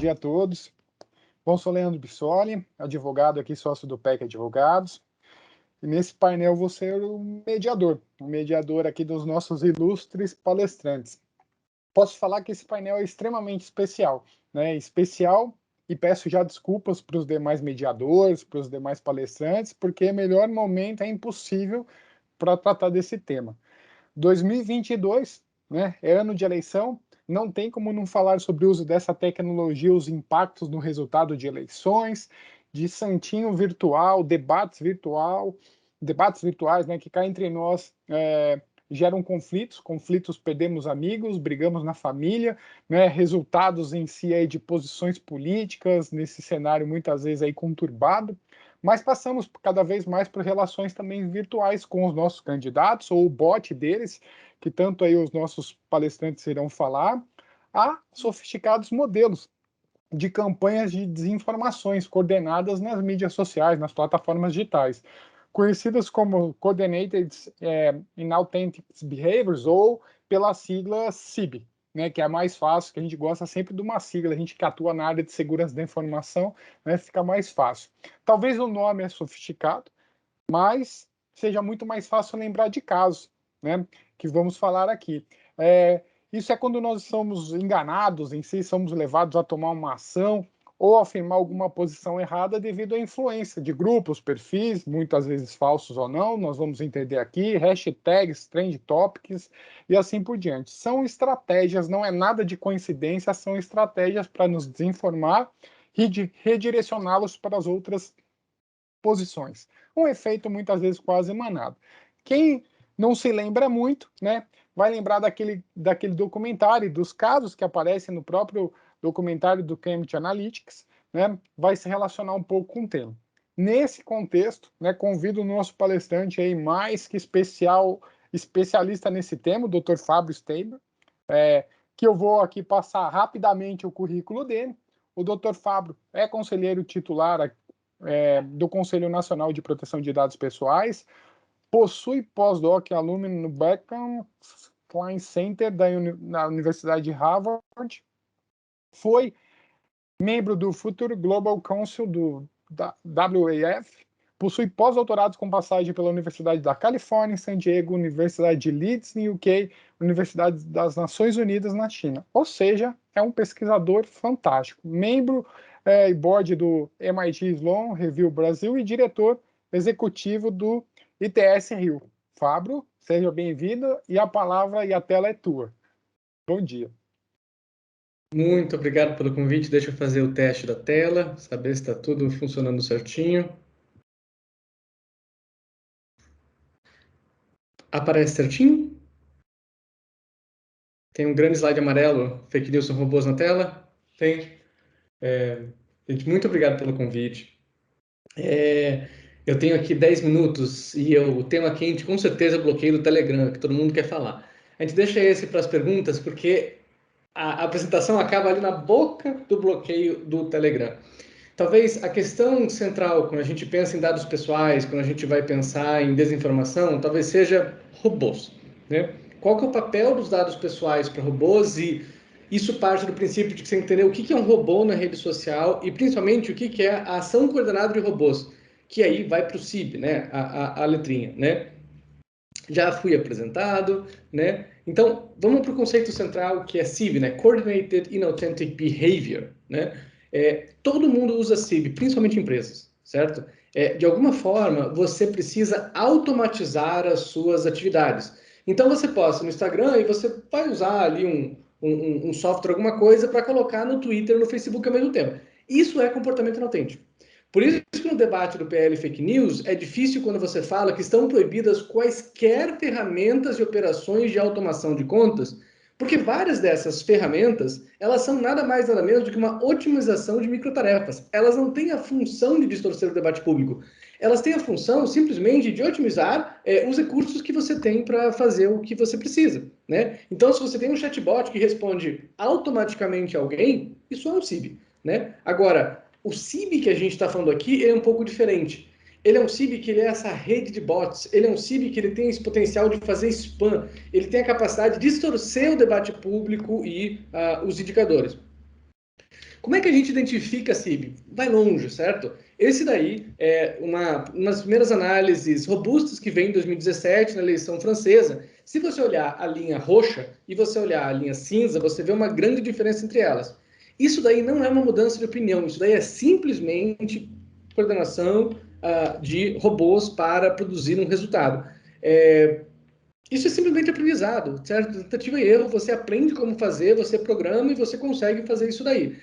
dia a todos. Bom, sou Leandro Bissoli, advogado aqui, sócio do PEC Advogados. E nesse painel vou ser o mediador aqui dos nossos ilustres palestrantes. Posso falar que esse painel é extremamente especial, né? Especial, e peço já desculpas para os demais mediadores, para os demais palestrantes, porque melhor momento é impossível para tratar desse tema. 2022, né, é ano de eleição, não tem como não falar sobre o uso dessa tecnologia, os impactos no resultado de eleições, de santinho virtual, debates virtuais, né, que cá entre nós geram conflitos perdemos amigos, brigamos na família, né, resultados em si aí de posições políticas, nesse cenário muitas vezes aí conturbado, mas passamos cada vez mais por relações também virtuais com os nossos candidatos, ou o bot deles, que tanto aí os nossos palestrantes irão falar, a sofisticados modelos de campanhas de desinformações coordenadas nas mídias sociais, nas plataformas digitais, conhecidas como Coordinated Inauthentic Behaviors, ou pela sigla CIB, né, que é a mais fácil, que a gente gosta sempre de uma sigla, a gente que atua na área de segurança da informação, né, fica mais fácil. Talvez o nome é sofisticado, mas seja muito mais fácil lembrar de casos, né, que vamos falar aqui. Isso é quando nós somos enganados em si, somos levados a tomar uma ação ou afirmar alguma posição errada devido à influência de grupos, perfis, muitas vezes falsos ou não, nós vamos entender aqui, hashtags, trend topics e assim por diante. São estratégias, não é nada de coincidência, são estratégias para nos desinformar e redirecioná-los para as outras posições. Um efeito muitas vezes quase emanado. Quem não se lembra muito, né, vai lembrar daquele documentário, dos casos que aparecem no próprio documentário do Cambridge Analytics, né, vai se relacionar um pouco com o tema. Nesse contexto, né, convido o nosso palestrante aí, mais que especialista nesse tema, o Dr. Fábio Steiber, que eu vou aqui passar rapidamente o currículo dele. O Dr. Fábio é conselheiro titular do Conselho Nacional de Proteção de Dados Pessoais, possui pós-doc alumni no Beckman Klein Center na Universidade de Harvard, foi membro do Future Global Council da WAF, possui pós-doutorados com passagem pela Universidade da Califórnia em San Diego, Universidade de Leeds, no UK, Universidade das Nações Unidas na China. Ou seja, é um pesquisador fantástico. Membro e board do MIT Sloan Review Brasil e diretor executivo do ITS Rio. Fábio, seja bem-vindo e a palavra e a tela é tua. Bom dia. Muito obrigado pelo convite. Deixa eu fazer o teste da tela, saber se está tudo funcionando certinho. Aparece certinho? Tem um grande slide amarelo, fake news são robôs na tela? Tem. Gente, muito obrigado pelo convite. Eu tenho aqui 10 minutos e o tema quente, com certeza, é o bloqueio do Telegram, que todo mundo quer falar. A gente deixa esse para as perguntas, porque a apresentação acaba ali na boca do bloqueio do Telegram. Talvez a questão central, quando a gente pensa em dados pessoais, quando a gente vai pensar em desinformação, talvez seja robôs, né? Qual que é o papel dos dados pessoais para robôs? E isso parte do princípio de que você entender o que é um robô na rede social e principalmente o que é a ação coordenada de robôs, que aí vai para o CIB, né? A letrinha, né? Já fui apresentado, né? Então, vamos para o conceito central que é CIB, né? Coordinated Inauthentic Behavior, né? Todo mundo usa CIB, principalmente empresas, certo? De alguma forma, você precisa automatizar as suas atividades. Então, você posta no Instagram e você vai usar ali um software, alguma coisa, para colocar no Twitter e no Facebook ao mesmo tempo. Isso é comportamento inautêntico. Por isso que no debate do PL Fake News é difícil quando você fala que estão proibidas quaisquer ferramentas e operações de automação de contas, porque várias dessas ferramentas, elas são nada mais nada menos do que uma otimização de microtarefas. Elas não têm a função de distorcer o debate público. Elas têm a função simplesmente de otimizar os recursos que você tem para fazer o que você precisa, né? Então, se você tem um chatbot que responde automaticamente a alguém, isso é um CIB, né? Agora, o CIB que a gente está falando aqui é um pouco diferente. Ele é um CIB que ele é essa rede de bots, ele é um CIB que ele tem esse potencial de fazer spam, ele tem a capacidade de distorcer o debate público e os indicadores. Como é que a gente identifica a CIB? Vai longe, certo? Esse daí é umas primeiras análises robustas que vem em 2017 na eleição francesa. Se você olhar a linha roxa e você olhar a linha cinza, você vê uma grande diferença entre elas. Isso daí não é uma mudança de opinião, isso daí é simplesmente coordenação de robôs para produzir um resultado. Isso é simplesmente aprendizado, certo? Tentativa e erro, você aprende como fazer, você programa e você consegue fazer isso daí.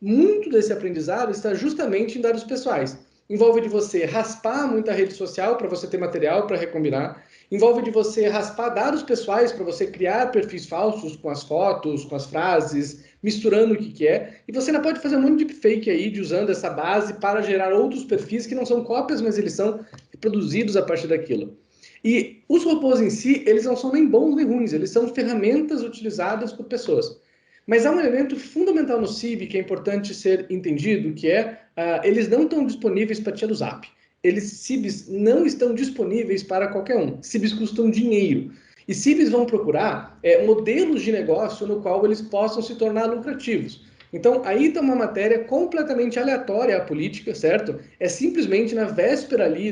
Muito desse aprendizado está justamente em dados pessoais. Envolve de você raspar muita rede social para você ter material para recombinar. Envolve de você raspar dados pessoais para você criar perfis falsos com as fotos, com as frases, misturando o que é. E você ainda pode fazer um monte de fake aí, de usando essa base para gerar outros perfis que não são cópias, mas eles são produzidos a partir daquilo. E os robôs em si, eles não são nem bons nem ruins, eles são ferramentas utilizadas por pessoas. Mas há um elemento fundamental no CIB que é importante ser entendido, que é eles não estão disponíveis para tia do Zap. CIBs não estão disponíveis para qualquer um. CIBs custam dinheiro. E CIBs vão procurar modelos de negócio no qual eles possam se tornar lucrativos. Então, aí está uma matéria completamente aleatória à política, certo? É simplesmente na véspera ali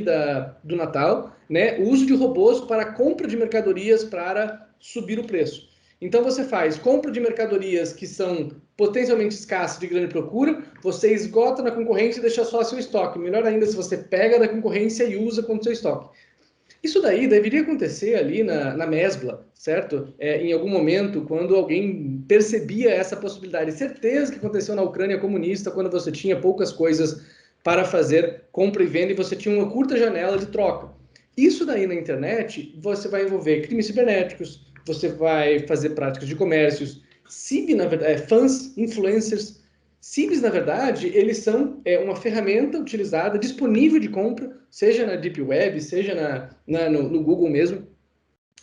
do Natal, né, o uso de robôs para compra de mercadorias para subir o preço. Então, você faz compra de mercadorias que são potencialmente escassas de grande procura, você esgota na concorrência e deixa só seu estoque. Melhor ainda se você pega da concorrência e usa como seu estoque. Isso daí deveria acontecer ali na Mesbla, certo? Em algum momento, quando alguém percebia essa possibilidade. Certeza que aconteceu na Ucrânia comunista, quando você tinha poucas coisas para fazer compra e venda e você tinha uma curta janela de troca. Isso daí na internet, você vai envolver crimes cibernéticos, você vai fazer práticas de comércios, CIB, na verdade, fãs, influencers. CIBs, na verdade, eles são uma ferramenta utilizada, disponível de compra, seja na Deep Web, seja no Google mesmo,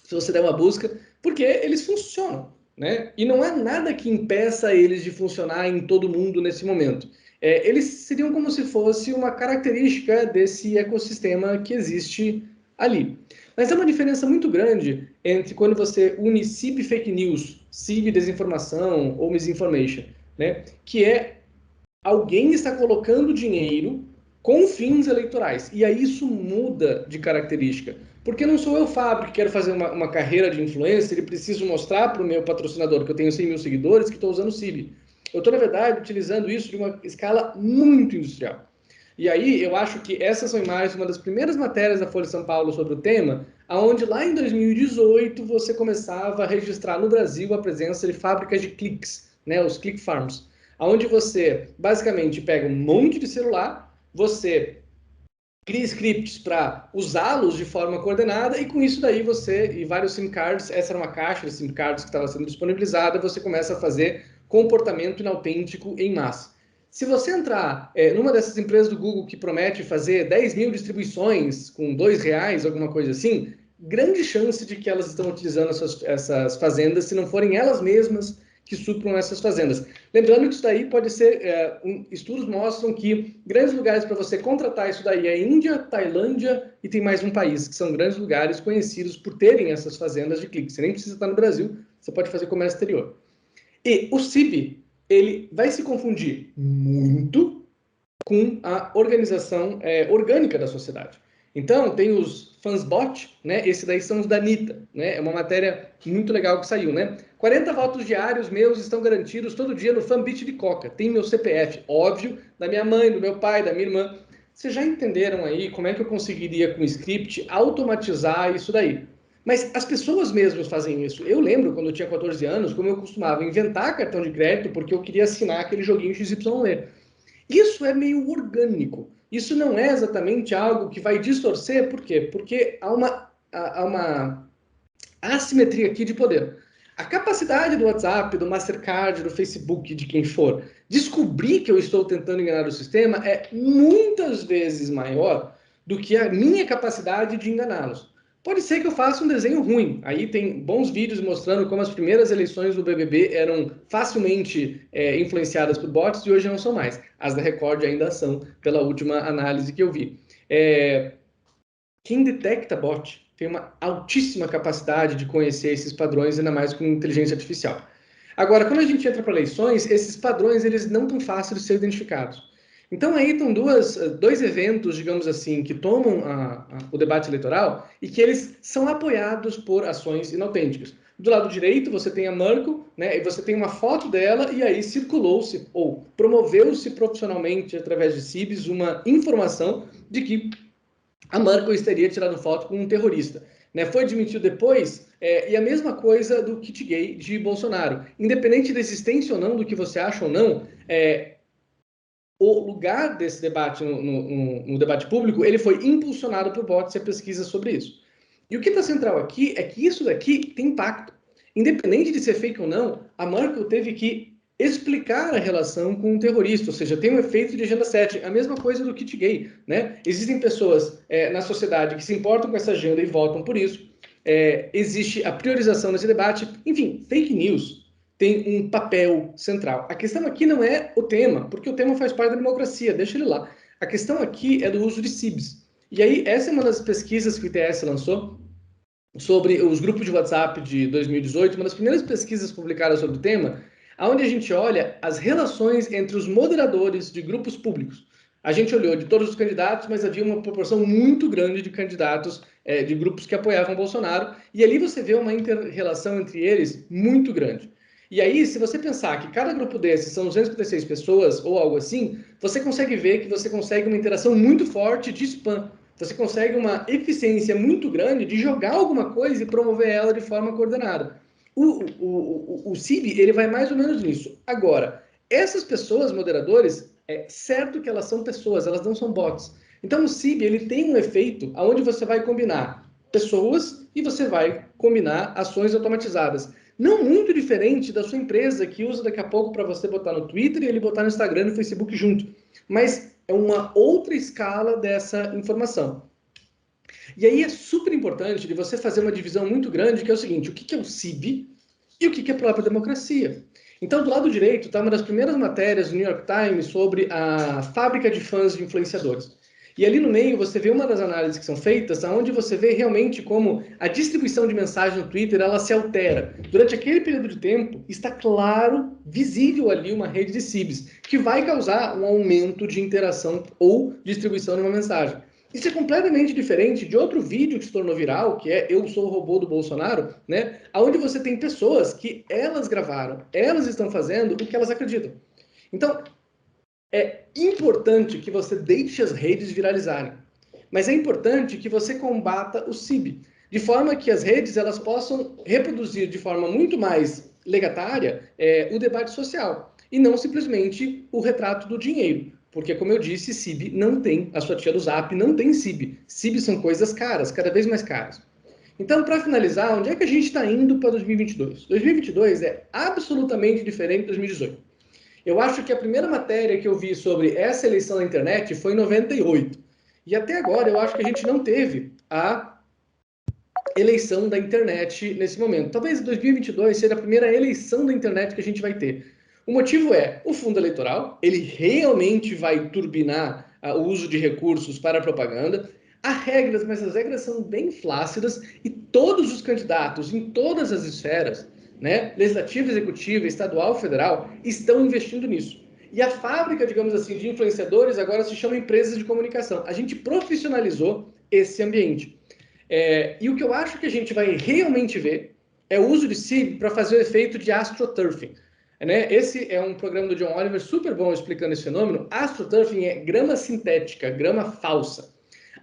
se você der uma busca, porque eles funcionam, né? E não há nada que impeça eles de funcionar em todo mundo nesse momento. Eles seriam como se fosse uma característica desse ecossistema que existe ali. Mas há uma diferença muito grande entre quando você une CIB fake news, CIB desinformação ou misinformation, né? Que é alguém está colocando dinheiro com fins eleitorais. E aí isso muda de característica. Porque não sou eu, Fábio, que quero fazer uma carreira de influencer e preciso mostrar para o meu patrocinador que eu tenho 100 mil seguidores que estou usando o CIB. Eu estou, na verdade, utilizando isso de uma escala muito industrial. E aí eu acho que essas são imagens, uma das primeiras matérias da Folha de São Paulo sobre o tema, aonde lá em 2018 você começava a registrar no Brasil a presença de fábricas de cliques, né, os click farms, aonde você basicamente pega um monte de celular, você cria scripts para usá-los de forma coordenada e com isso daí você, e vários SIM cards, essa era uma caixa de SIM cards que estava sendo disponibilizada, você começa a fazer comportamento inautêntico em massa. Se você entrar numa dessas empresas do Google que promete fazer 10 mil distribuições com R$ 2, alguma coisa assim, grande chance de que elas estão utilizando essas fazendas, se não forem elas mesmas que supram essas fazendas. Lembrando que isso daí pode ser, estudos mostram que grandes lugares para você contratar isso daí é Índia, Tailândia e tem mais um país, que são grandes lugares conhecidos por terem essas fazendas de clique. Você nem precisa estar no Brasil, você pode fazer comércio exterior. E o CIB, ele vai se confundir muito com a organização orgânica da sociedade. Então, tem os fansbot, né? Esse daí são os da Anitta, né? É uma matéria muito legal que saiu, né? 40 votos diários meus estão garantidos todo dia no Fanbit de Coca. Tem meu CPF, óbvio, da minha mãe, do meu pai, da minha irmã. Vocês já entenderam aí como é que eu conseguiria, com o script, automatizar isso daí? Mas as pessoas mesmas fazem isso. Eu lembro, quando eu tinha 14 anos, como eu costumava inventar cartão de crédito porque eu queria assinar aquele joguinho XYZ. Isso é meio orgânico. Isso não é exatamente algo que vai distorcer, por quê? Porque há uma assimetria aqui de poder. A capacidade do WhatsApp, do Mastercard, do Facebook, de quem for, descobrir que eu estou tentando enganar o sistema é muitas vezes maior do que a minha capacidade de enganá-los. Pode ser que eu faça um desenho ruim. Aí tem bons vídeos mostrando como as primeiras eleições do BBB eram facilmente influenciadas por bots e hoje não são mais. As da Record ainda são, pela última análise que eu vi. Quem detecta bot tem uma altíssima capacidade de conhecer esses padrões, ainda mais com inteligência artificial. Agora, quando a gente entra para eleições, esses padrões eles não tão fáceis de ser identificados. Então aí estão dois eventos, digamos assim, que tomam o debate eleitoral e que eles são apoiados por ações inautênticas. Do lado direito, você tem a Merkel, né, e você tem uma foto dela, e aí circulou-se, ou promoveu-se profissionalmente, através de CIBs, uma informação de que a Merkel teria tirado foto com um terrorista. Né? Foi admitido depois, e a mesma coisa do kit gay de Bolsonaro. Independente da existência ou não, do que você acha ou não, o lugar desse debate no debate público, ele foi impulsionado por bots e a pesquisa sobre isso. E o que está central aqui é que isso daqui tem impacto. Independente de ser fake ou não, a Merkel teve que explicar a relação com um terrorista, ou seja, tem um efeito de agenda 7, a mesma coisa do kit gay, né? Existem pessoas na sociedade que se importam com essa agenda e votam por isso. Existe a priorização nesse debate. Enfim, fake news tem um papel central. A questão aqui não é o tema, porque o tema faz parte da democracia, deixa ele lá. A questão aqui é do uso de CIBs. E aí, essa é uma das pesquisas que o ITS lançou sobre os grupos de WhatsApp de 2018, uma das primeiras pesquisas publicadas sobre o tema, onde a gente olha as relações entre os moderadores de grupos públicos. A gente olhou de todos os candidatos, mas havia uma proporção muito grande de candidatos de grupos que apoiavam Bolsonaro, e ali você vê uma inter-relação entre eles muito grande. E aí, se você pensar que cada grupo desses são 256 pessoas ou algo assim, você consegue ver que você consegue uma interação muito forte de spam. Você consegue uma eficiência muito grande de jogar alguma coisa e promover ela de forma coordenada. O CIB, ele vai mais ou menos nisso. Agora, essas pessoas, moderadores, é certo que elas são pessoas, elas não são bots. Então, o CIB, ele tem um efeito onde você vai combinar pessoas e você vai combinar ações automatizadas. Não muito diferente da sua empresa, que usa daqui a pouco para você botar no Twitter e ele botar no Instagram e no Facebook junto. Mas é uma outra escala dessa informação. E aí é super importante de você fazer uma divisão muito grande, que é o seguinte, o que é o CIB e o que é a própria democracia. Então, do lado direito, está uma das primeiras matérias do New York Times sobre a fábrica de fãs de influenciadores. E ali no meio você vê uma das análises que são feitas, onde você vê realmente como a distribuição de mensagem no Twitter ela se altera. Durante aquele período de tempo, está claro, visível ali uma rede de CIBs, que vai causar um aumento de interação ou distribuição de uma mensagem. Isso é completamente diferente de outro vídeo que se tornou viral, que é Eu Sou o Robô do Bolsonaro, né? Onde você tem pessoas que elas gravaram, elas estão fazendo o que elas acreditam. Então, é importante que você deixe as redes viralizarem, mas é importante que você combata o CIB, de forma que as redes elas possam reproduzir de forma muito mais legatária o debate social, e não simplesmente o retrato do dinheiro. Porque, como eu disse, CIB não tem, a sua tia do Zap não tem CIB. CIB são coisas caras, cada vez mais caras. Então, para finalizar, onde é que a gente está indo para 2022? 2022 é absolutamente diferente de 2018. Eu acho que a primeira matéria que eu vi sobre essa eleição na internet foi em 98. E até agora eu acho que a gente não teve a eleição da internet nesse momento. Talvez 2022 seja a primeira eleição da internet que a gente vai ter. O motivo é o fundo eleitoral, ele realmente vai turbinar o uso de recursos para a propaganda. Há regras, mas as regras são bem flácidas e todos os candidatos em todas as esferas, né, legislativa, executiva, estadual, federal, estão investindo nisso. E a fábrica, digamos assim, de influenciadores agora se chama empresas de comunicação. A gente profissionalizou esse ambiente. E o que eu acho que a gente vai realmente ver é o uso de CIB para fazer o efeito de astroturfing. Né? Esse é um programa do John Oliver super bom explicando esse fenômeno. Astroturfing é grama sintética, grama falsa.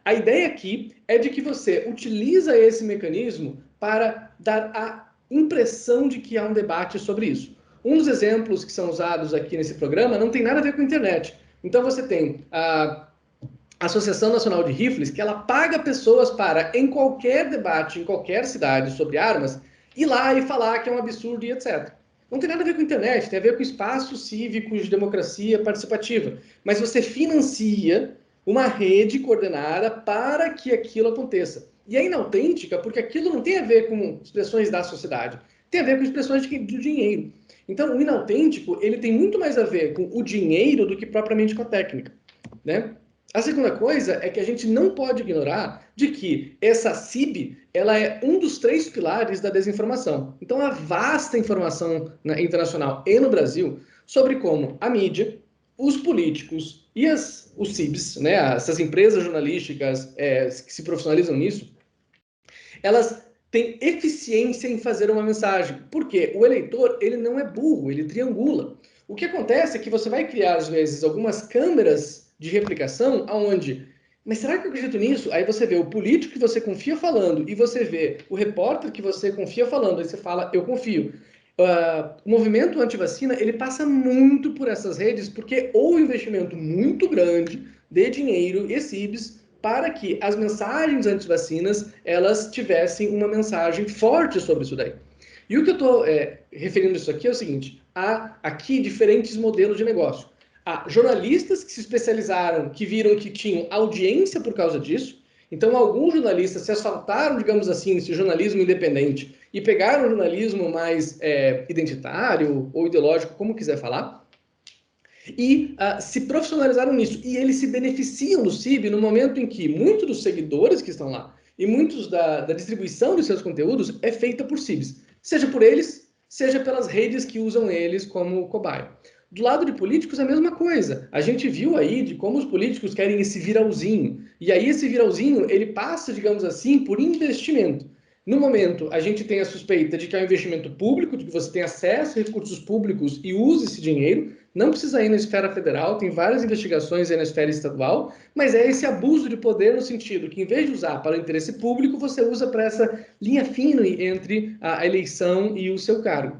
A ideia aqui é de que você utiliza esse mecanismo para dar a impressão de que há um debate sobre isso. Um dos exemplos que são usados aqui nesse programa não tem nada a ver com a internet. Então você tem a Associação Nacional de Rifles, que ela paga pessoas para, em qualquer debate, em qualquer cidade sobre armas, ir lá e falar que é um absurdo e etc. Não tem nada a ver com a internet, tem a ver com espaços cívicos de democracia participativa. Mas você financia uma rede coordenada para que aquilo aconteça. E é inautêntica porque aquilo não tem a ver com expressões da sociedade, tem a ver com expressões do dinheiro. Então, o inautêntico, ele tem muito mais a ver com o dinheiro do que propriamente com a técnica, né? A segunda coisa é que a gente não pode ignorar de que essa CIB, ela é um dos 3 pilares da desinformação. Então, há vasta informação internacional e no Brasil sobre como a mídia, os políticos e os CIBs, né, essas empresas jornalísticas que se profissionalizam nisso, elas têm eficiência em fazer uma mensagem. Porque o eleitor, ele não é burro, ele triangula. O que acontece é que você vai criar, às vezes, algumas câmeras de replicação aonde, mas será que eu acredito nisso? Aí você vê o político que você confia falando e você vê o repórter que você confia falando, aí você fala, eu confio. O movimento anti-vacina, ele passa muito por essas redes porque houve um investimento muito grande de dinheiro e CIBs para que as mensagens anti-vacinas elas tivessem uma mensagem forte sobre isso daí. E o que eu estou referindo isso aqui é o seguinte: há aqui diferentes modelos de negócio. Há jornalistas que se especializaram, que viram que tinham audiência por causa disso. Então, alguns jornalistas se asfaltaram, digamos assim, nesse jornalismo independente e pegaram o jornalismo mais identitário ou ideológico, como quiser falar, e se profissionalizaram nisso. E eles se beneficiam do CIB no momento em que muitos dos seguidores que estão lá e muitos da distribuição dos seus conteúdos é feita por CIBs, seja por eles, seja pelas redes que usam eles como cobaia. Do lado de políticos, a mesma coisa. A gente viu aí de como os políticos querem esse viralzinho. E aí esse viralzinho, ele passa, digamos assim, por investimento. No momento, a gente tem a suspeita de que é um investimento público, de que você tem acesso a recursos públicos e usa esse dinheiro. Não precisa ir na esfera federal, tem várias investigações aí na esfera estadual, mas é esse abuso de poder no sentido que, em vez de usar para o interesse público, você usa para essa linha fina entre a eleição e o seu cargo.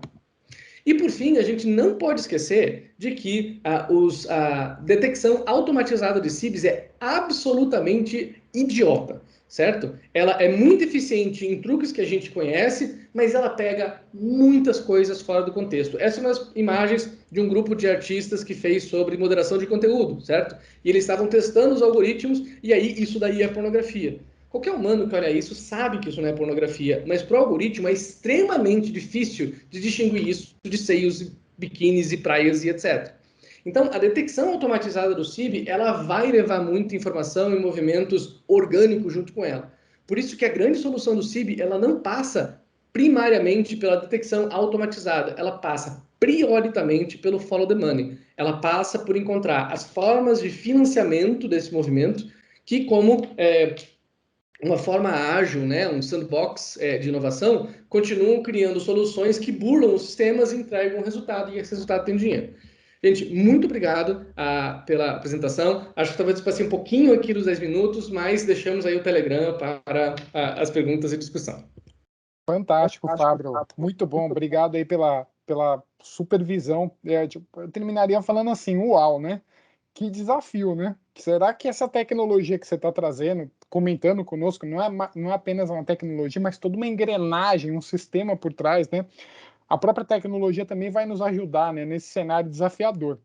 E, por fim, a gente não pode esquecer de que a detecção automatizada de CIBs é absolutamente idiota, certo? Ela é muito eficiente em truques que a gente conhece, mas ela pega muitas coisas fora do contexto. Essas são as imagens de um grupo de artistas que fez sobre moderação de conteúdo, certo? E eles estavam testando os algoritmos, e aí isso daí é pornografia. Qualquer humano que olha isso sabe que isso não é pornografia, mas para o algoritmo é extremamente difícil de distinguir isso de seios, biquínis e praias e etc. Então, a detecção automatizada do CIB, ela vai levar muita informação e movimentos orgânicos junto com ela. Por isso que a grande solução do CIB, ela não passa primariamente pela detecção automatizada, ela passa prioritariamente pelo follow the money. Ela passa por encontrar as formas de financiamento desse movimento que, como uma forma ágil, né, um sandbox de inovação, continuam criando soluções que burlam os sistemas e entregam um resultado, e esse resultado tem dinheiro. Gente, muito obrigado pela apresentação. Acho que talvez passei um pouquinho aqui dos 10 minutos, mas deixamos aí o Telegram para as perguntas e discussão. Fantástico, Fábio. Muito bom. Obrigado aí pela supervisão. Eu terminaria falando assim, uau, né? Que desafio, né? Será que essa tecnologia que você está trazendo, comentando conosco, não é apenas uma tecnologia, mas toda uma engrenagem, um sistema por trás, né? A própria tecnologia também vai nos ajudar, né, nesse cenário desafiador.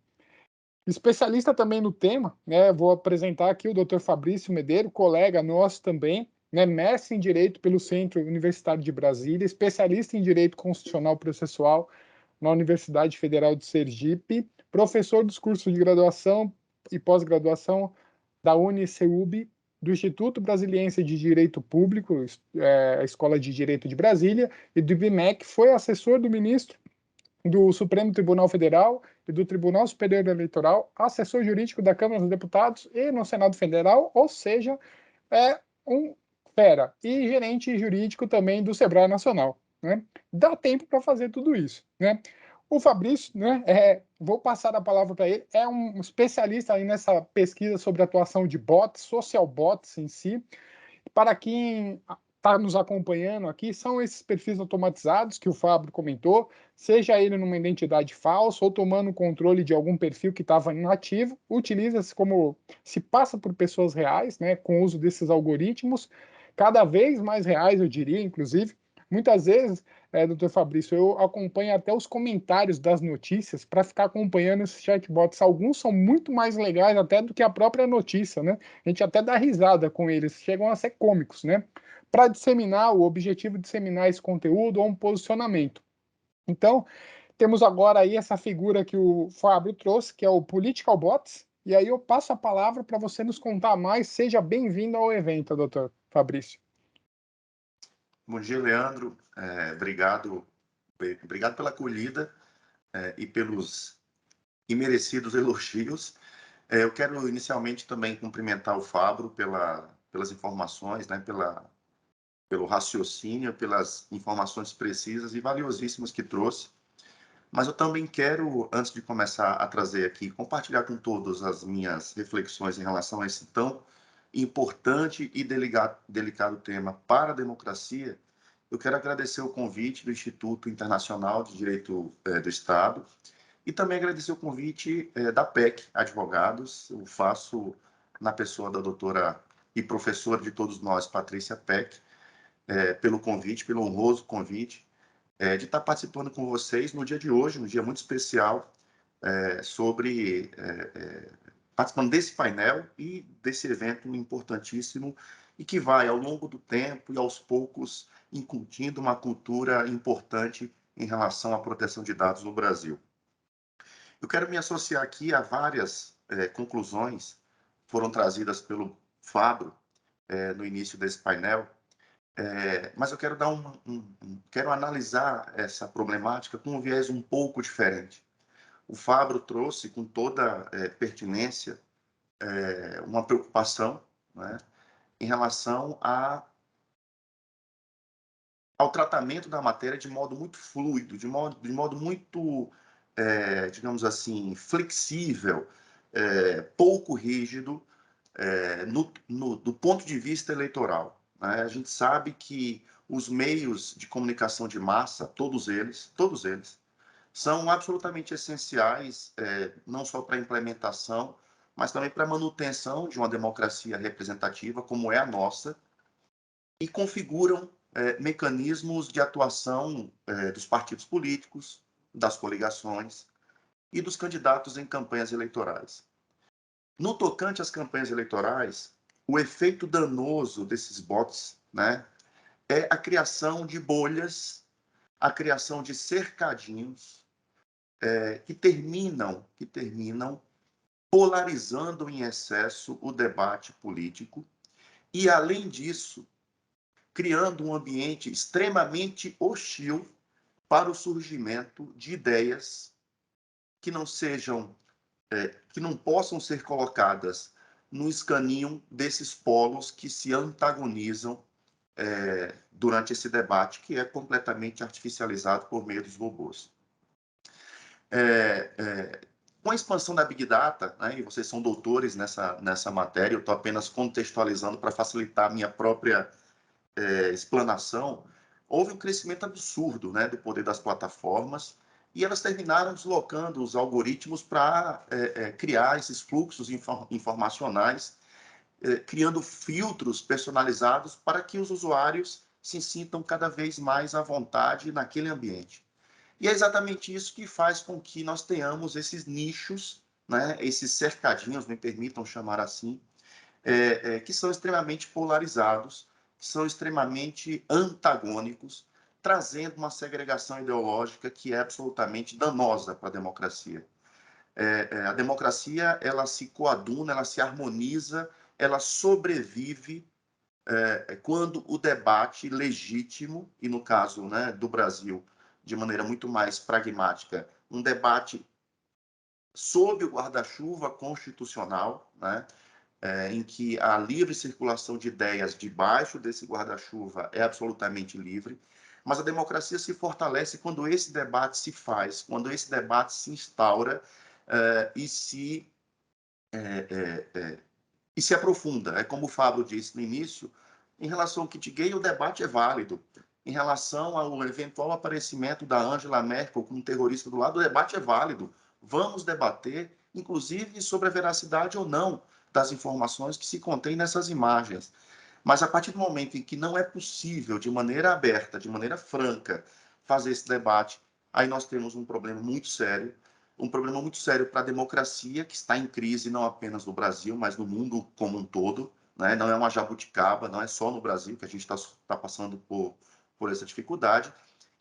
Especialista também no tema, né? Vou apresentar aqui o Dr. Fabrício Medeiro, colega nosso também, né, mestre em Direito pelo Centro Universitário de Brasília, especialista em Direito Constitucional Processual na Universidade Federal de Sergipe, professor dos cursos de graduação e pós-graduação da UniCeub, do Instituto Brasiliense de Direito Público, a Escola de Direito de Brasília, e do IBMEC, foi assessor do ministro do Supremo Tribunal Federal e do Tribunal Superior Eleitoral, assessor jurídico da Câmara dos Deputados e no Senado Federal, ou seja, é um fera, e gerente jurídico também do Sebrae Nacional, né? Dá tempo para fazer tudo isso, né? O Fabrício, né, vou passar a palavra para ele, é um especialista aí nessa pesquisa sobre a atuação de bots, social bots em si. Para quem está nos acompanhando aqui, são esses perfis automatizados que o Fábio comentou, seja ele numa identidade falsa ou tomando controle de algum perfil que estava inativo, utiliza-se como se passa por pessoas reais, né, com o uso desses algoritmos, cada vez mais reais, eu diria, inclusive. Muitas vezes, doutor Fabrício, eu acompanho até os comentários das notícias para ficar acompanhando esses chatbots. Alguns são muito mais legais até do que a própria notícia, né? A gente até dá risada com eles, chegam a ser cômicos, né? Para disseminar, o objetivo de disseminar esse conteúdo ou um posicionamento. Então, temos agora aí essa figura que o Fábio trouxe, que é o Political Bots, E aí eu passo a palavra para você nos contar mais. Seja bem-vindo ao evento, doutor Fabrício. Bom dia, Leandro. Obrigado pela acolhida e pelos imerecidos elogios. Eu quero inicialmente também cumprimentar o Fabro pelas informações, né, pelo raciocínio, pelas informações precisas e valiosíssimas que trouxe. Mas eu também quero, antes de começar a trazer aqui, compartilhar com todos as minhas reflexões em relação a esse tão importante e delicado tema para a democracia. Eu quero agradecer o convite do Instituto Internacional de Direito do Estado e também agradecer o convite da PEC Advogados. Eu faço na pessoa da doutora e professora de todos nós, Patrícia Peck, pelo convite, pelo honroso convite, de estar participando com vocês no dia de hoje, um dia muito especial, participando desse painel e desse evento importantíssimo e que vai, ao longo do tempo e aos poucos, incutindo uma cultura importante em relação à proteção de dados no Brasil. Eu quero me associar aqui a várias conclusões que foram trazidas pelo Fabro no início desse painel, mas eu quero quero analisar essa problemática com um viés um pouco diferente. O Fabro trouxe com toda pertinência uma preocupação, né, em relação ao tratamento da matéria de modo muito fluido, de modo muito, digamos assim, flexível, pouco rígido, do ponto de vista eleitoral, né? A gente sabe que os meios de comunicação de massa, todos eles, são absolutamente essenciais, não só para a implementação, mas também para a manutenção de uma democracia representativa, como é a nossa, e configuram mecanismos de atuação dos partidos políticos, das coligações e dos candidatos em campanhas eleitorais. No tocante às campanhas eleitorais, o efeito danoso desses bots, né, é a criação de bolhas, a criação de cercadinhos que terminam polarizando em excesso o debate político e, além disso, criando um ambiente extremamente hostil para o surgimento de ideias que que não possam ser colocadas no escaninho desses polos que se antagonizam durante esse debate, que é completamente artificializado por meio dos robôs. Com a expansão da Big Data, né, e vocês são doutores nessa matéria, eu estou apenas contextualizando para facilitar a minha própria explanação, houve um crescimento absurdo, né, do poder das plataformas, e elas terminaram deslocando os algoritmos para criar esses fluxos informacionais, criando filtros personalizados para que os usuários se sintam cada vez mais à vontade naquele ambiente. E é exatamente isso que faz com que nós tenhamos esses nichos, né, esses cercadinhos, me permitam chamar assim, que são extremamente polarizados, que são extremamente antagônicos, trazendo uma segregação ideológica que é absolutamente danosa para a democracia. A democracia, ela se coaduna, ela se harmoniza, ela sobrevive quando o debate legítimo, e no caso, né, do Brasil, de maneira muito mais pragmática, um debate sob o guarda-chuva constitucional, né, em que a livre circulação de ideias debaixo desse guarda-chuva é absolutamente livre, mas a democracia se fortalece quando esse debate se faz, quando esse debate se instaura e se aprofunda. É como o Fábio disse no início, em relação ao kit gay, o debate é válido. Em relação ao eventual aparecimento da Angela Merkel como terrorista do lado, o debate é válido. Vamos debater, inclusive, sobre a veracidade ou não das informações que se contêm nessas imagens. Mas a partir do momento em que não é possível, de maneira aberta, de maneira franca, fazer esse debate, aí nós temos um problema muito sério, para a democracia, que está em crise não apenas no Brasil, mas no mundo como um todo, né? Não é uma jabuticaba, não é só no Brasil que a gente está passando por essa dificuldade,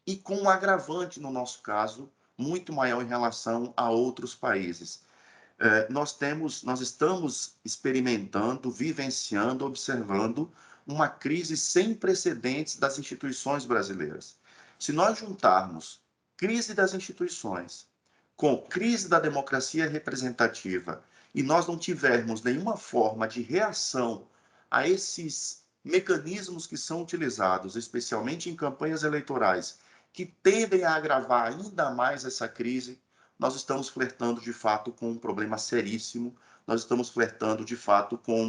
e com um agravante, no nosso caso, muito maior em relação a outros países. nós estamos experimentando, vivenciando, observando uma crise sem precedentes das instituições brasileiras. Se nós juntarmos crise das instituições com crise da democracia representativa e nós não tivermos nenhuma forma de reação a esses mecanismos que são utilizados, especialmente em campanhas eleitorais, que tendem a agravar ainda mais essa crise, nós estamos flertando, de fato, com um problema seríssimo, nós estamos flertando, de fato, com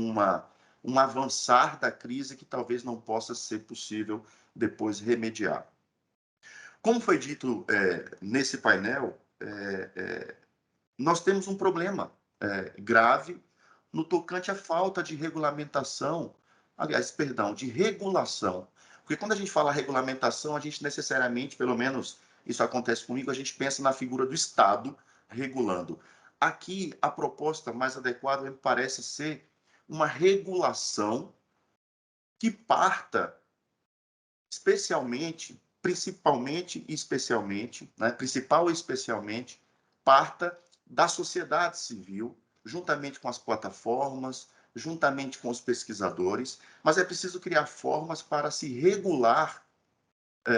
um avançar da crise que talvez não possa ser possível depois remediar. Como foi dito nesse painel, nós temos um problema grave no tocante à falta de regulamentação, aliás, perdão, de regulação. Porque quando a gente fala regulamentação, a gente necessariamente, pelo menos isso acontece comigo, a gente pensa na figura do Estado regulando. Aqui, a proposta mais adequada me parece ser uma regulação que parta especialmente, principalmente e especialmente, né, principal e especialmente, parta da sociedade civil, juntamente com as plataformas, juntamente com os pesquisadores, mas é preciso criar formas para se regular,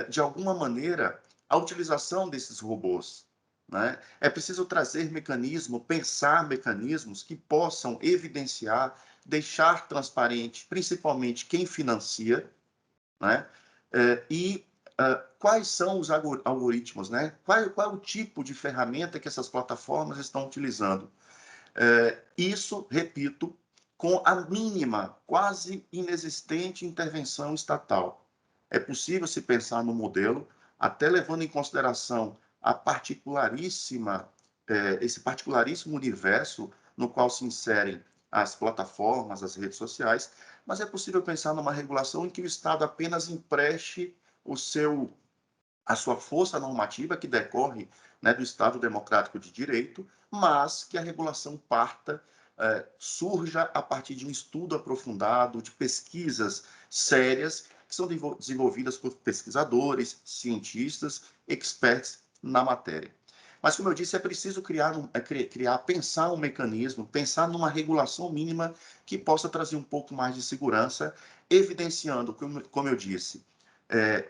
de alguma maneira, a utilização desses robôs. Né? É preciso trazer mecanismos, pensar mecanismos que possam evidenciar, deixar transparente, principalmente quem financia, né? Quais são os algoritmos, né? Qual é o tipo de ferramenta que essas plataformas estão utilizando? Isso, repito, com a mínima, quase inexistente intervenção estatal. É possível se pensar no modelo, até levando em consideração esse particularíssimo universo no qual se inserem as plataformas, as redes sociais, mas é possível pensar numa regulação em que o Estado apenas empreste a sua força normativa, que decorre, né, do Estado democrático de direito, mas que a regulação surja a partir de um estudo aprofundado, de pesquisas sérias, que são desenvolvidas por pesquisadores, cientistas, experts na matéria. Mas, como eu disse, é preciso pensar um mecanismo, pensar numa regulação mínima que possa trazer um pouco mais de segurança, evidenciando, como eu disse,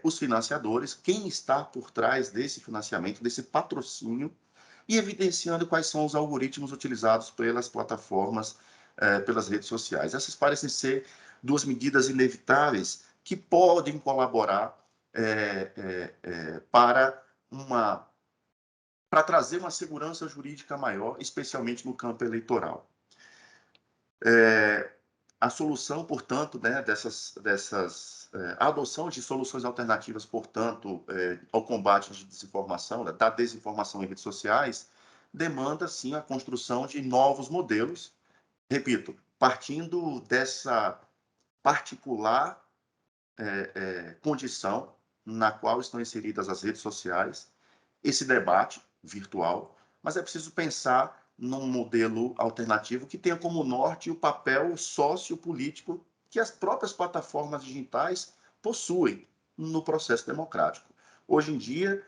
os financiadores, quem está por trás desse financiamento, desse patrocínio, e evidenciando quais são os algoritmos utilizados pelas plataformas, pelas redes sociais. Essas parecem ser duas medidas inevitáveis que podem colaborar para trazer uma segurança jurídica maior, especialmente no campo eleitoral. A solução, portanto, né, a adoção de soluções alternativas, portanto, ao combate de desinformação, da desinformação em redes sociais, demanda, sim, a construção de novos modelos, repito, partindo dessa particular condição na qual estão inseridas as redes sociais, esse debate virtual, mas é preciso pensar num modelo alternativo que tenha como norte o papel sociopolítico que as próprias plataformas digitais possuem no processo democrático. Hoje em dia,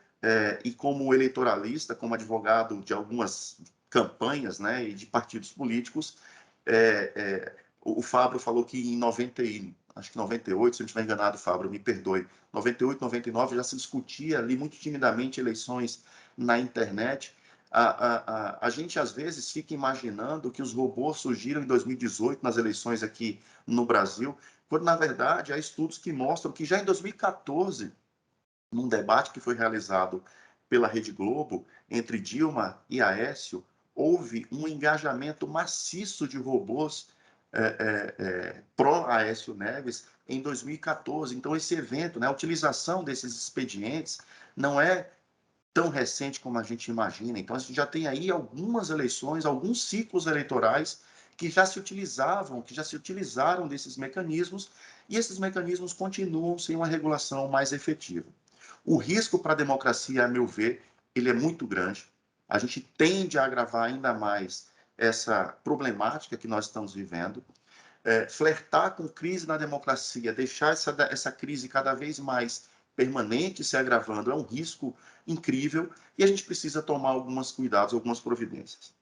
e como eleitoralista, como advogado de algumas campanhas, né, e de partidos políticos, o Fábio falou que em 98, se eu não estiver enganado, Fábio, me perdoe, 98, 99 já se discutia ali muito timidamente eleições na internet. A gente, às vezes, fica imaginando que os robôs surgiram em 2018 nas eleições aqui no Brasil, quando, na verdade, há estudos que mostram que já em 2014, num debate que foi realizado pela Rede Globo, entre Dilma e Aécio, houve um engajamento maciço de robôs pró-Aécio Neves em 2014. Então, esse evento, né, a utilização desses expedientes não é tão recente como a gente imagina. Então, a gente já tem aí algumas eleições, alguns ciclos eleitorais que já se utilizaram desses mecanismos, e esses mecanismos continuam sem uma regulação mais efetiva. O risco para a democracia, a meu ver, ele é muito grande. A gente tende a agravar ainda mais essa problemática que nós estamos vivendo. Flertar com crise na democracia, deixar essa crise cada vez mais permanente se agravando, é um risco incrível, e a gente precisa tomar alguns cuidados, algumas providências.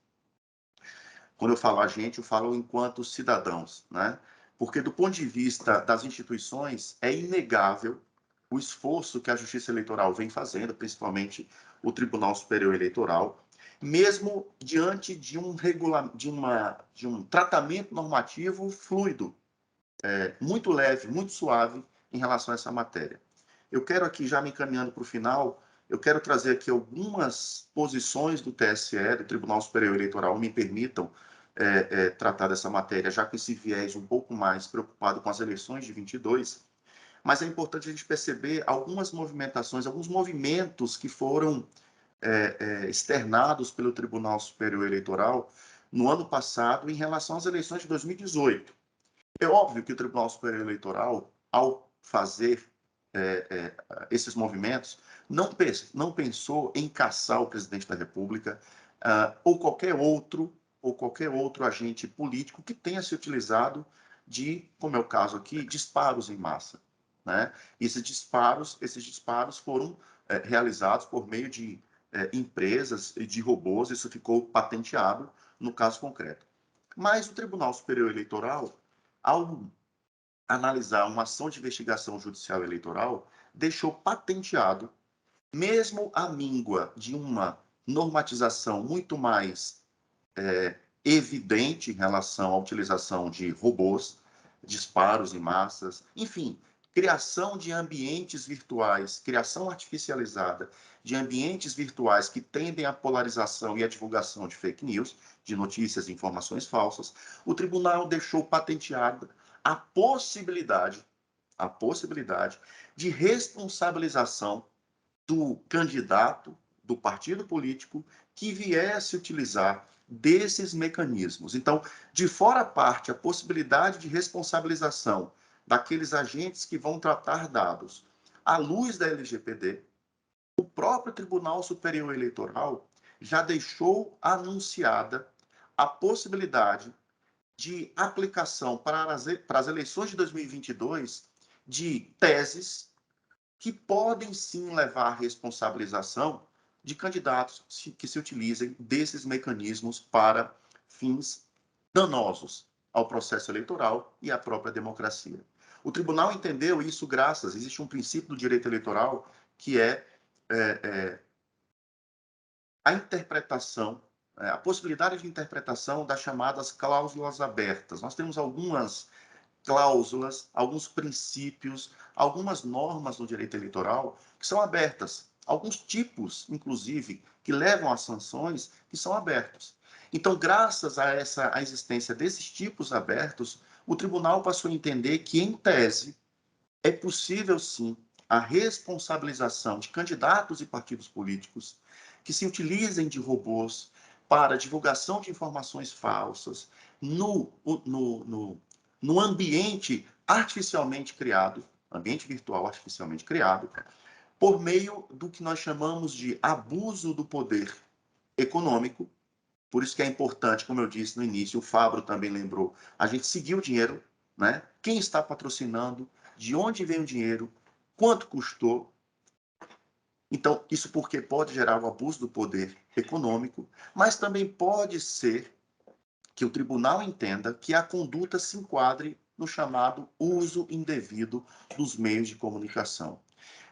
Quando eu falo a gente, eu falo enquanto cidadãos, né? Porque do ponto de vista das instituições, é inegável o esforço que a Justiça Eleitoral vem fazendo, principalmente o Tribunal Superior Eleitoral, mesmo diante de um tratamento normativo fluido, muito leve, muito suave em relação a essa matéria. Eu quero aqui, já me encaminhando para o final, eu quero trazer aqui algumas posições do TSE, do Tribunal Superior Eleitoral, me permitam tratar dessa matéria, já com esse viés um pouco mais preocupado com as eleições de 22, mas é importante a gente perceber algumas movimentações, alguns movimentos que foram externados pelo Tribunal Superior Eleitoral no ano passado em relação às eleições de 2018. É óbvio que o Tribunal Superior Eleitoral, ao fazer esses movimentos, não pensou em caçar o presidente da República ou qualquer outro agente político que tenha se utilizado de, como é o caso aqui, disparos em massa, né? Esses disparos foram realizados por meio de empresas e de robôs, isso ficou patenteado no caso concreto. Mas o Tribunal Superior Eleitoral, ao analisar uma ação de investigação judicial eleitoral, deixou patenteado, mesmo à míngua de uma normatização muito mais evidente em relação à utilização de robôs, disparos em massas, enfim, criação de ambientes virtuais, criação artificializada de ambientes virtuais que tendem à polarização e à divulgação de fake news, de notícias e informações falsas, o tribunal deixou patenteada a possibilidade de responsabilização do candidato, do partido político, que viesse utilizar desses mecanismos. Então, de fora parte a possibilidade de responsabilização daqueles agentes que vão tratar dados à luz da LGPD, o próprio Tribunal Superior Eleitoral já deixou anunciada a possibilidade de aplicação para as eleições de 2022 de teses que podem sim levar à responsabilização de candidatos que se utilizem desses mecanismos para fins danosos ao processo eleitoral e à própria democracia. O tribunal entendeu isso existe um princípio do direito eleitoral que é a interpretação, a possibilidade de interpretação das chamadas cláusulas abertas. Nós temos algumas cláusulas, alguns princípios, algumas normas no direito eleitoral que são abertas, alguns tipos, inclusive, que levam a sanções que são abertos. Então, graças a existência desses tipos abertos, o tribunal passou a entender que, em tese, é possível, sim, a responsabilização de candidatos e partidos políticos que se utilizem de robôs para divulgação de informações falsas no ambiente artificialmente criado, ambiente virtual artificialmente criado, por meio do que nós chamamos de abuso do poder econômico. Por isso que é importante, como eu disse no início, o Fabro também lembrou, a gente seguir o dinheiro, né? Quem está patrocinando, de onde vem o dinheiro, quanto custou. Então, isso porque pode gerar o abuso do poder econômico, mas também pode ser que o tribunal entenda que a conduta se enquadre no chamado uso indevido dos meios de comunicação.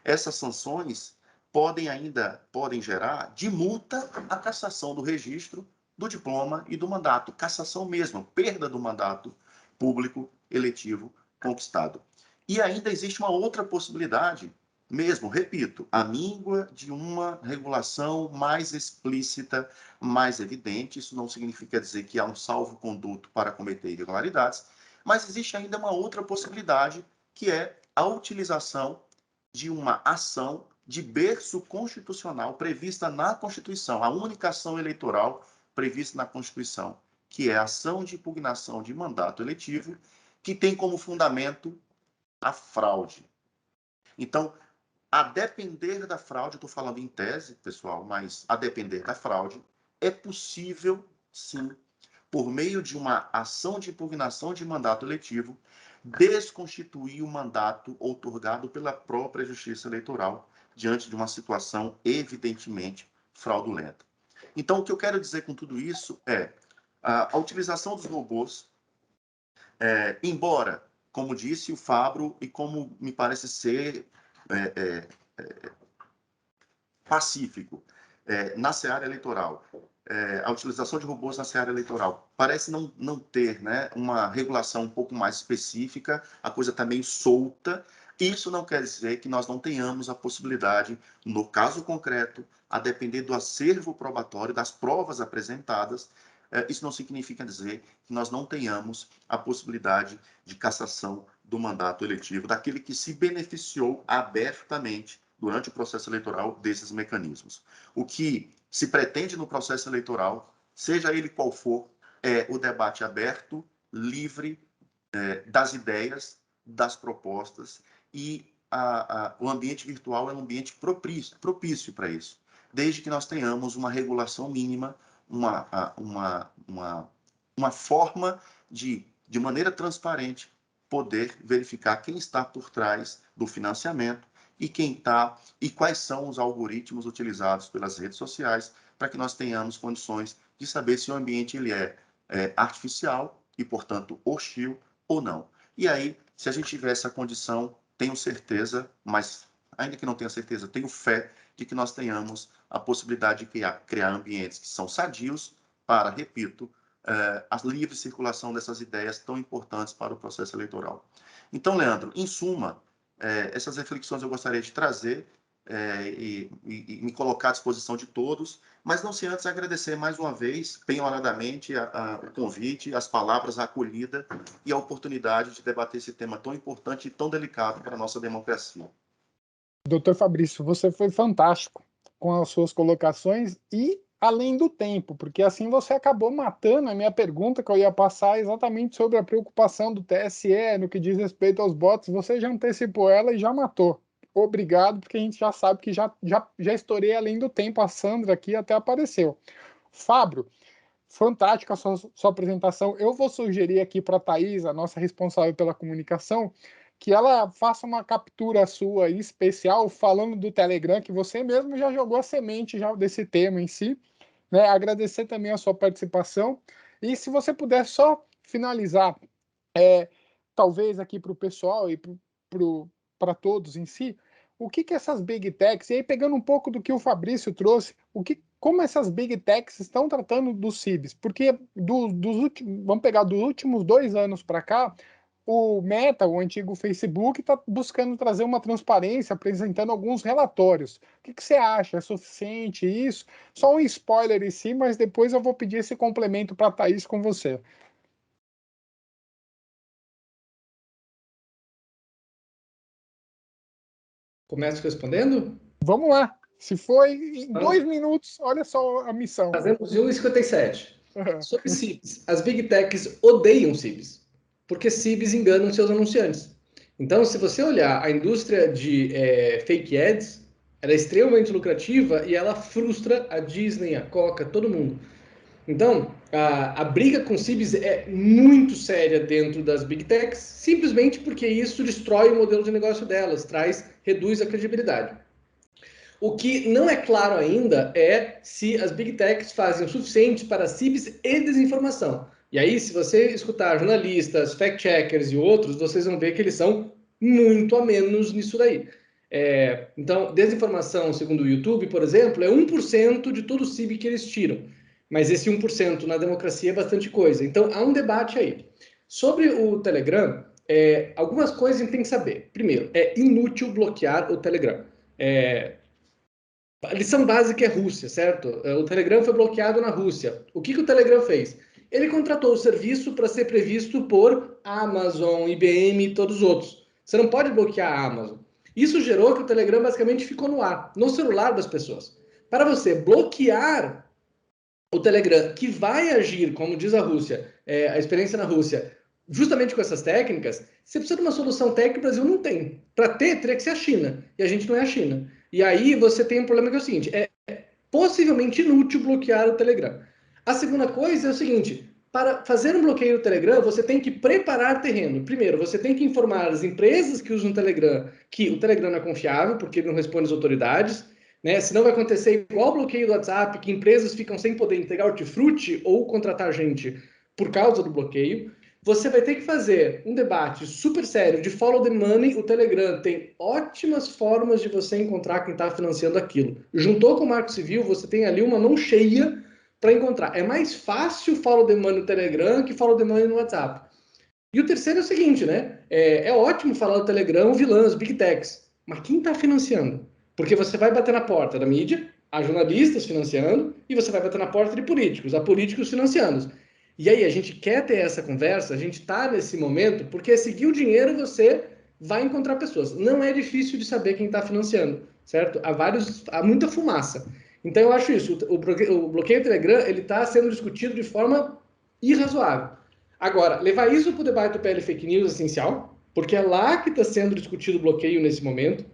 Essas sanções podem gerar de multa a cassação do registro, do diploma e do mandato, cassação mesmo, perda do mandato público eletivo conquistado. E ainda existe uma outra possibilidade, mesmo, repito, à míngua de uma regulação mais explícita, mais evidente. Isso não significa dizer que há um salvo-conduto para cometer irregularidades, mas existe ainda uma outra possibilidade, que é a utilização de uma ação de berço constitucional prevista na Constituição, a única ação eleitoral prevista na Constituição, que é a ação de impugnação de mandato eletivo, que tem como fundamento a fraude. Então, a depender da fraude, estou falando em tese, pessoal, mas a depender da fraude, é possível, sim, por meio de uma ação de impugnação de mandato eletivo, desconstituir o mandato outorgado pela própria Justiça Eleitoral diante de uma situação evidentemente fraudulenta. Então, o que eu quero dizer com tudo isso é: A utilização dos robôs, embora, como disse o Fabro, e como me parece ser pacífico, na seara eleitoral, a utilização de robôs na seara eleitoral parece não ter, né, uma regulação um pouco mais específica, a coisa está meio solta. Isso não quer dizer que nós não tenhamos a possibilidade, no caso concreto, a depender do acervo probatório, das provas apresentadas, isso não significa dizer que nós não tenhamos a possibilidade de cassação do mandato eletivo daquele que se beneficiou abertamente durante o processo eleitoral desses mecanismos. O que se pretende no processo eleitoral, seja ele qual for, é o debate aberto, livre, das ideias, das propostas, e o ambiente virtual é um ambiente propício para isso, desde que nós tenhamos uma regulação mínima, uma forma de maneira transparente, poder verificar quem está por trás do financiamento e quem está e quais são os algoritmos utilizados pelas redes sociais, para que nós tenhamos condições de saber se o ambiente ele é artificial e, portanto, hostil ou não. E aí, se a gente tiver essa condição, tenho certeza, mas ainda que não tenha certeza, tenho fé de que nós tenhamos a possibilidade de criar ambientes que são sadios para, repito, a livre circulação dessas ideias tão importantes para o processo eleitoral. Então, Leandro, em suma, essas reflexões eu gostaria de trazer e me colocar à disposição de todos, mas não se antes agradecer mais uma vez, penhoradamente, o convite, as palavras, a acolhida e a oportunidade de debater esse tema tão importante e tão delicado para a nossa democracia. Doutor Fabrício, você foi fantástico com as suas colocações e além do tempo, porque assim você acabou matando a minha pergunta que eu ia passar exatamente sobre a preocupação do TSE no que diz respeito aos votos. Você já antecipou ela e já matou. Obrigado, porque a gente já sabe que já estourei além do tempo. A Sandra aqui até apareceu. Fábio, fantástica a sua apresentação. Eu vou sugerir aqui para a Thaís, a nossa responsável pela comunicação, que ela faça uma captura sua especial falando do Telegram, que você mesmo já jogou a semente já desse tema em si, né? Agradecer também a sua participação. E se você puder só finalizar, talvez aqui para o pessoal e para todos em si, o que essas Big Techs, e aí pegando um pouco do que o Fabrício trouxe, como essas Big Techs estão tratando dos CIBs? Porque vamos pegar dos últimos 2 anos para cá, o Meta, o antigo Facebook, está buscando trazer uma transparência, apresentando alguns relatórios. O que você acha? É suficiente isso? Só um spoiler em si, mas depois eu vou pedir esse complemento para a Thaís com você. Começo respondendo? Vamos lá. Se foi em 2 minutos, olha só a missão. Fazemos 1,57. Uhum. Sobre CIBs. As Big Techs odeiam CIBs, porque CIBs enganam seus anunciantes. Então, se você olhar a indústria de fake ads, ela é extremamente lucrativa e ela frustra a Disney, a Coca, todo mundo. Então, a briga com CIBs é muito séria dentro das Big Techs, simplesmente porque isso destrói o modelo de negócio delas, reduz a credibilidade. O que não é claro ainda é se as Big Techs fazem o suficiente para CIBs e desinformação. E aí, se você escutar jornalistas, fact-checkers e outros, vocês vão ver que eles são muito a menos nisso daí. Então, desinformação, segundo o YouTube, por exemplo, é 1% de todo o CIB que eles tiram. Mas esse 1% na democracia é bastante coisa. Então, há um debate aí. Sobre o Telegram, algumas coisas a gente tem que saber. Primeiro, é inútil bloquear o Telegram. A lição básica é Rússia, certo? O Telegram foi bloqueado na Rússia. O que o Telegram fez? Ele contratou o serviço para ser previsto por Amazon, IBM e todos os outros. Você não pode bloquear a Amazon. Isso gerou que o Telegram basicamente ficou no ar, no celular das pessoas. Para você bloquear o Telegram, que vai agir, como diz a Rússia, a experiência na Rússia, justamente com essas técnicas, você precisa de uma solução técnica que o Brasil não tem. Para ter, teria que ser a China. E a gente não é a China. E aí você tem um problema que é o seguinte, é possivelmente inútil bloquear o Telegram. A segunda coisa é o seguinte, para fazer um bloqueio do Telegram, você tem que preparar terreno. Primeiro, você tem que informar as empresas que usam o Telegram que o Telegram não é confiável, porque ele não responde às autoridades. né? Senão vai acontecer igual o bloqueio do WhatsApp, que empresas ficam sem poder entregar hortifruti ou contratar gente por causa do bloqueio. Você vai ter que fazer um debate super sério de follow the money. O Telegram tem ótimas formas de você encontrar quem está financiando aquilo. Juntou com o Marco Civil, você tem ali uma mão cheia para encontrar. É mais fácil follow the money no Telegram que follow the money no WhatsApp. E o terceiro é o seguinte, né? É ótimo falar do Telegram, vilãs, Big Techs. Mas quem está financiando? Porque você vai bater na porta da mídia, há jornalistas financiando, e você vai bater na porta de políticos, há políticos financiando. E aí, a gente quer ter essa conversa, a gente está nesse momento, porque seguir o dinheiro você vai encontrar pessoas. Não é difícil de saber quem está financiando, certo? Há muita fumaça. Então, eu acho isso. O bloqueio Telegram, ele está sendo discutido de forma irrazoável. Agora, levar isso para o debate do PL Fake News é essencial, porque é lá que está sendo discutido o bloqueio nesse momento.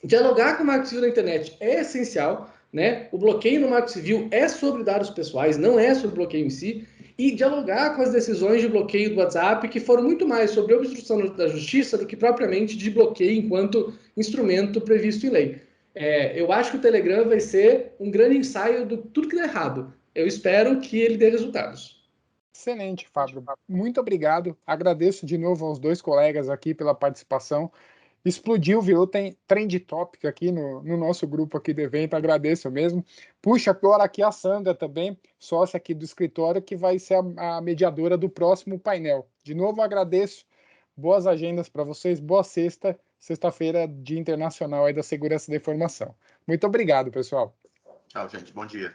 Dialogar com o Marco Civil na internet é essencial, né? O bloqueio no Marco Civil é sobre dados pessoais, não é sobre bloqueio em si. E dialogar com as decisões de bloqueio do WhatsApp, que foram muito mais sobre obstrução da justiça do que propriamente de bloqueio enquanto instrumento previsto em lei. Eu acho que o Telegram vai ser um grande ensaio de tudo que dá errado. Eu espero que ele dê resultados. Excelente, Fábio. Muito obrigado. Agradeço de novo aos dois colegas aqui pela participação. Explodiu, virou trend topic aqui no nosso grupo aqui do evento, agradeço mesmo. Puxa, agora aqui a Sandra também, sócia aqui do escritório, que vai ser a mediadora do próximo painel. De novo, agradeço, boas agendas para vocês, boa sexta-feira, Dia Internacional aí da Segurança da Informação. Muito obrigado, pessoal. Tchau, gente, bom dia.